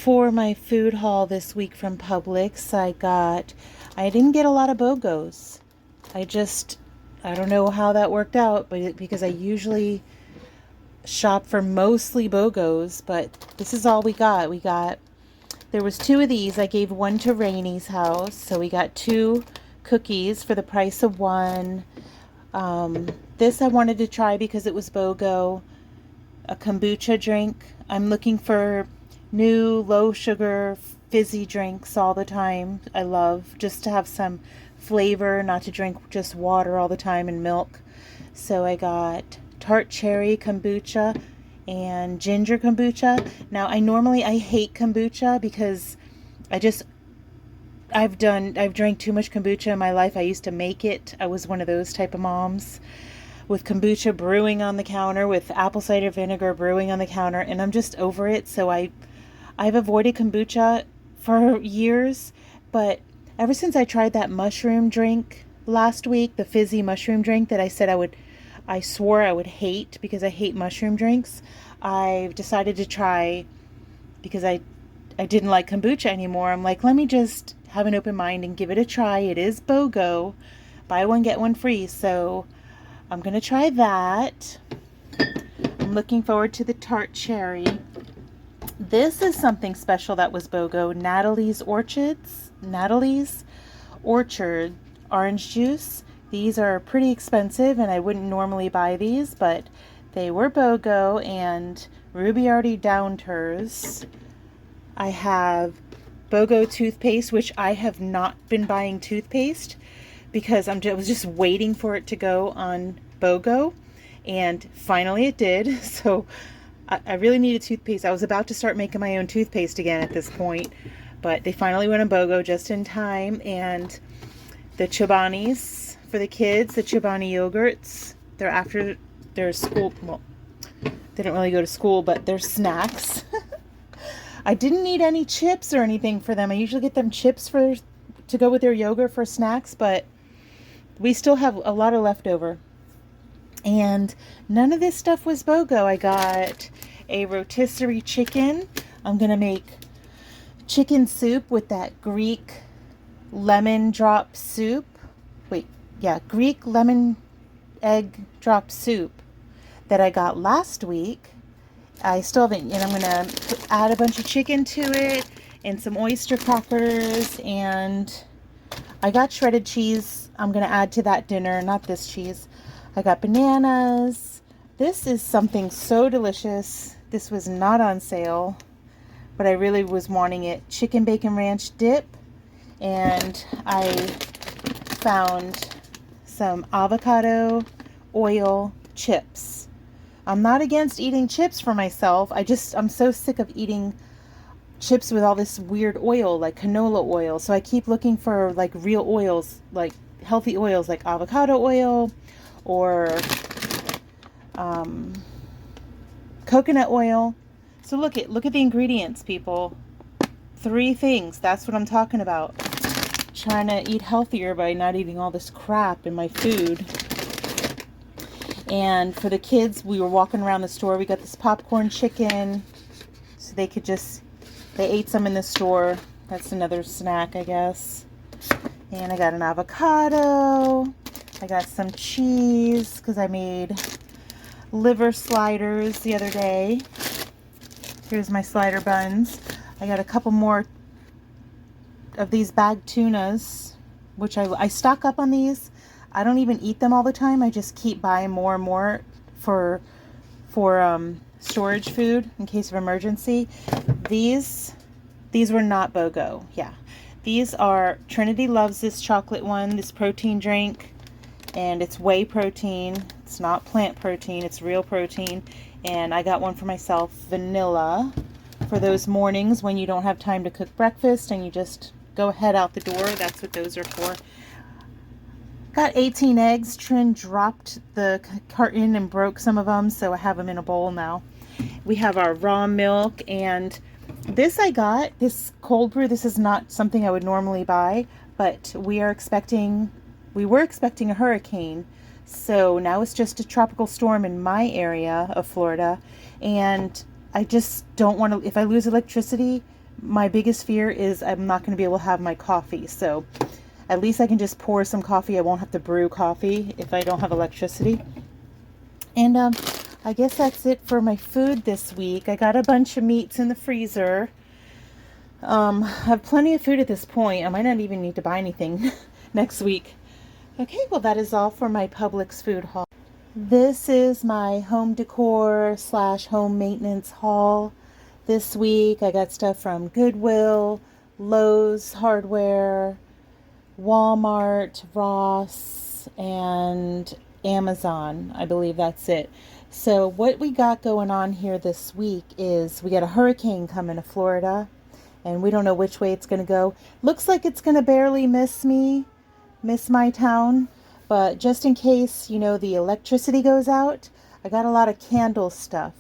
For my food haul this week from Publix, I didn't get a lot of Bogos. I don't know how that worked out, but because I usually shop for mostly Bogos, but this is all we got. There was two of these. I gave one to Rainy's house, so we got two cookies for the price of one. This I wanted to try because it was BOGO, a kombucha drink. I'm looking for new low sugar fizzy drinks all the time. I love just to have some flavor, not to drink just water all the time and milk. So I got tart cherry kombucha and ginger kombucha. Now I hate kombucha because I've drank too much kombucha in my life. I used to make it. I was one of those type of moms with kombucha brewing on the counter, with apple cider vinegar brewing on the counter, and I'm just over it. So I've avoided kombucha for years, but ever since I tried that mushroom drink last week, the fizzy mushroom drink that I swore I would hate because I hate mushroom drinks, I've decided to try because I didn't like kombucha anymore. I'm like, let me just have an open mind and give it a try. It is BOGO. Buy one, get one free. So I'm going to try that. I'm looking forward to the tart cherry. This is something special that was BOGO. Natalie's Orchard orange juice. These are pretty expensive and I wouldn't normally buy these, but they were BOGO, and Ruby already downed hers. I have BOGO toothpaste, which I have not been buying toothpaste because I was just waiting for it to go on BOGO, and finally it did. So I really needed toothpaste. I was about to start making my own toothpaste again at this point, but they finally went on BOGO just in time. And the Chobanis for the kids, the Chobani yogurts, they're after their school. Well, they don't really go to school, but they're snacks. I didn't need any chips or anything for them. I usually get them chips to go with their yogurt for snacks, but we still have a lot of leftover. And none of this stuff was BOGO. I got a rotisserie chicken. I'm going to make chicken soup with that Greek lemon drop soup. Greek lemon egg drop soup that I got last week. I still haven't, and I'm going to add a bunch of chicken to it and some oyster crackers, and I got shredded cheese. I'm going to add to that dinner, not this cheese. I got bananas. This is something so delicious. This was not on sale, but I really was wanting it. Chicken bacon ranch dip, and I found some avocado oil chips. I'm not against eating chips for myself. I'm so sick of eating chips with all this weird oil, like canola oil. So I keep looking for like real oils, like healthy oils, like avocado oil or coconut oil. So look at the ingredients, people. 3 things. That's what I'm talking about. Trying to eat healthier by not eating all this crap in my food. And for the kids, we were walking around the store. We got this popcorn chicken, so they ate some in the store. That's another snack, I guess. And I got an avocado. I got some cheese because I made liver sliders the other day. Here's my slider buns. I got a couple more of these bagged tunas, which I stock up on these. I don't even eat them all the time. I just keep buying more and more for storage food in case of emergency. These were not BOGO. Yeah. These are, Trinity loves this chocolate one, this protein drink, and it's whey protein. It's not plant protein, it's real protein. And I got one for myself, vanilla, for those mornings when you don't have time to cook breakfast and you just go head out the door. That's what those are for. Got 18 eggs. Trin dropped the carton and broke some of them, so I have them in a bowl now. We have our raw milk, and this I got, this cold brew. This is not something I would normally buy, but we were expecting a hurricane, so now it's just a tropical storm in my area of Florida, and I just don't want to, if I lose electricity, my biggest fear is I'm not going to be able to have my coffee. So at least I can just pour some coffee. I won't have to brew coffee if I don't have electricity. And I guess that's it for my food this week. I got a bunch of meats in the freezer. I have plenty of food at this point. I might not even need to buy anything next week. Okay, well that is all for my Publix food haul. This is my home decor / home maintenance haul. This week I got stuff from Goodwill, Lowe's Hardware, Walmart, Ross, and Amazon. I believe that's it. So what we got going on here this week is we got a hurricane coming to Florida, and we don't know which way it's going to go. Looks like it's going to barely miss my town, but just in case, you know, the electricity goes out, I got a lot of candle stuff.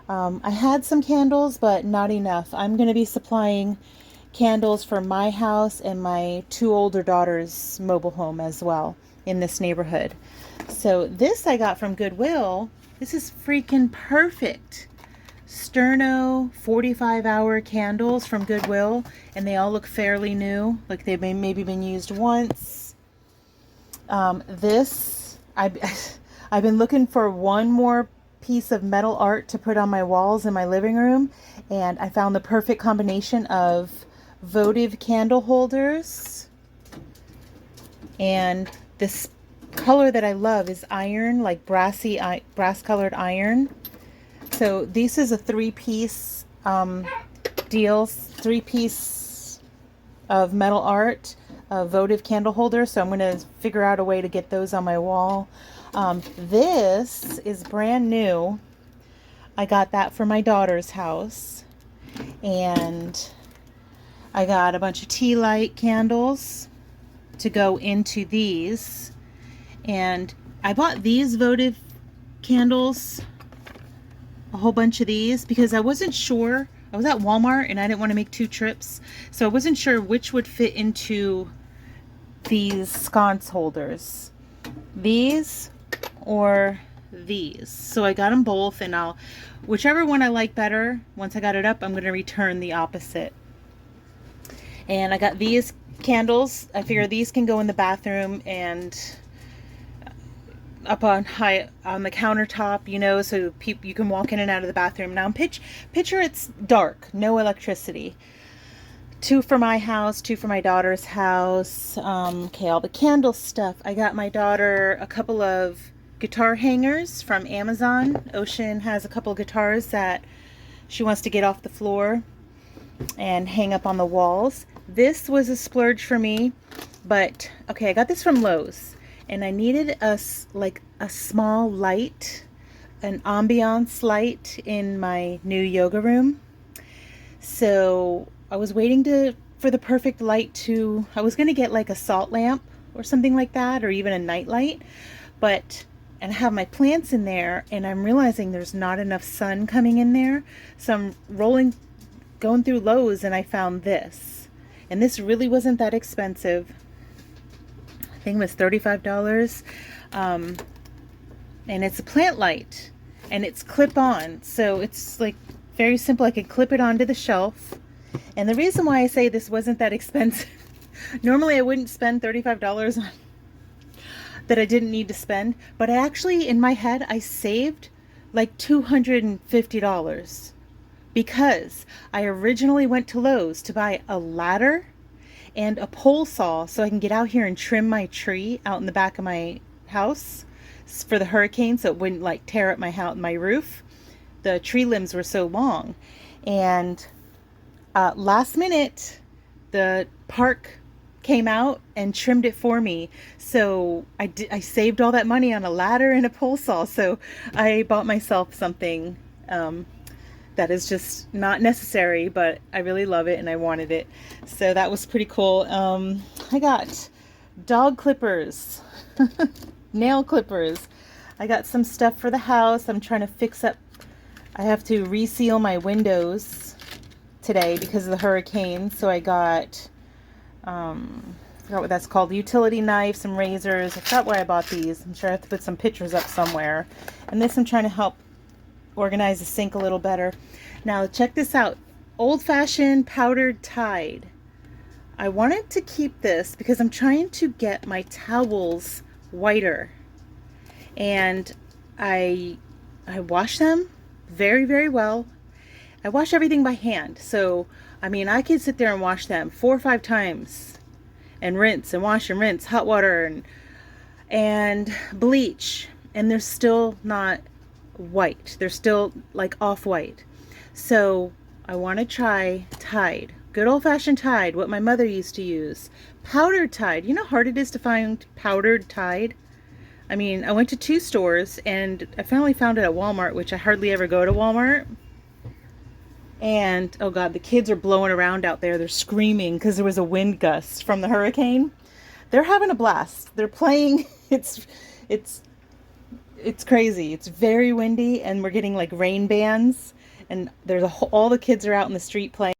I had some candles, but not enough. I'm going to be supplying candles for my house and my 2 older daughters' mobile home as well in this neighborhood. So this I got from Goodwill. This is freaking perfect. Sterno 45-hour candles from Goodwill, and they all look fairly new, like they've maybe been used once. This I've been looking for one more piece of metal art to put on my walls in my living room, and I found the perfect combination of votive candle holders, and this color that I love is iron, like brass colored iron. So this is a 3-piece deal, 3-piece of metal art, votive candle holder. So I'm going to figure out a way to get those on my wall. This is brand new. I got that for my daughter's house, and I got a bunch of tea light candles to go into these. And I bought these votive candles, a whole bunch of these, because I wasn't sure. I was at Walmart and I didn't want to make 2 trips. So I wasn't sure which would fit into these sconce holders. These or these. So I got them both, and whichever one I like better, once I got it up, I'm going to return the opposite. And I got these candles. I figure these can go in the bathroom and up on the countertop, you know, so you can walk in and out of the bathroom. Now picture it's dark, no electricity. 2 for my house, 2 for my daughter's house. Okay, all the candle stuff. I got my daughter a couple of guitar hangers from Amazon. Ocean has a couple of guitars that she wants to get off the floor and hang up on the walls. This was a splurge for me, but okay, I got this from Lowe's. And I needed a small light, an ambiance light in my new yoga room. So I was waiting for the perfect light I was going to get like a salt lamp or something like that, or even a night light. And I have my plants in there, and I'm realizing there's not enough sun coming in there. So I'm going through Lowe's, and I found this. And this really wasn't that expensive. I think it was $35, and it's a plant light, and it's clip-on, so it's like very simple. I can clip it onto the shelf. And the reason why I say this wasn't that expensive, normally I wouldn't spend $35 on that I didn't need to spend, but I actually, in my head, I saved like $250 because I originally went to Lowe's to buy a ladder and a pole saw so I can get out here and trim my tree out in the back of my house for the hurricane, so it wouldn't like tear up my roof. The tree limbs were so long. And last minute, the park came out and trimmed it for me. So I saved all that money on a ladder and a pole saw. So I bought myself something that is just not necessary, but I really love it and I wanted it. So that was pretty cool. I got dog clippers, nail clippers. I got some stuff for the house. I'm trying to fix up. I have to reseal my windows today because of the hurricane. So I got, I forgot what that's called, utility knife, some razors. I forgot where I bought these. I'm sure I have to put some pictures up somewhere. And this I'm trying to help organize the sink a little better. Now check this out. old-fashioned powdered Tide. I wanted to keep this because I'm trying to get my towels whiter. And I wash them very, very well. I wash everything by hand. So, I mean, I could sit there and wash them 4 or 5 times and rinse and wash and rinse, hot water and bleach, and they're still not white. They're still like off-white. So I want to try Tide. Good old-fashioned Tide, what my mother used to use. Powdered Tide. You know how hard it is to find powdered Tide? I mean, I went to 2 stores and I finally found it at Walmart, which I hardly ever go to Walmart. And, oh God, the kids are blowing around out there. They're screaming because there was a wind gust from the hurricane. They're having a blast. They're playing. It's crazy. It's very windy and we're getting like rain bands and there's all the kids are out in the street playing.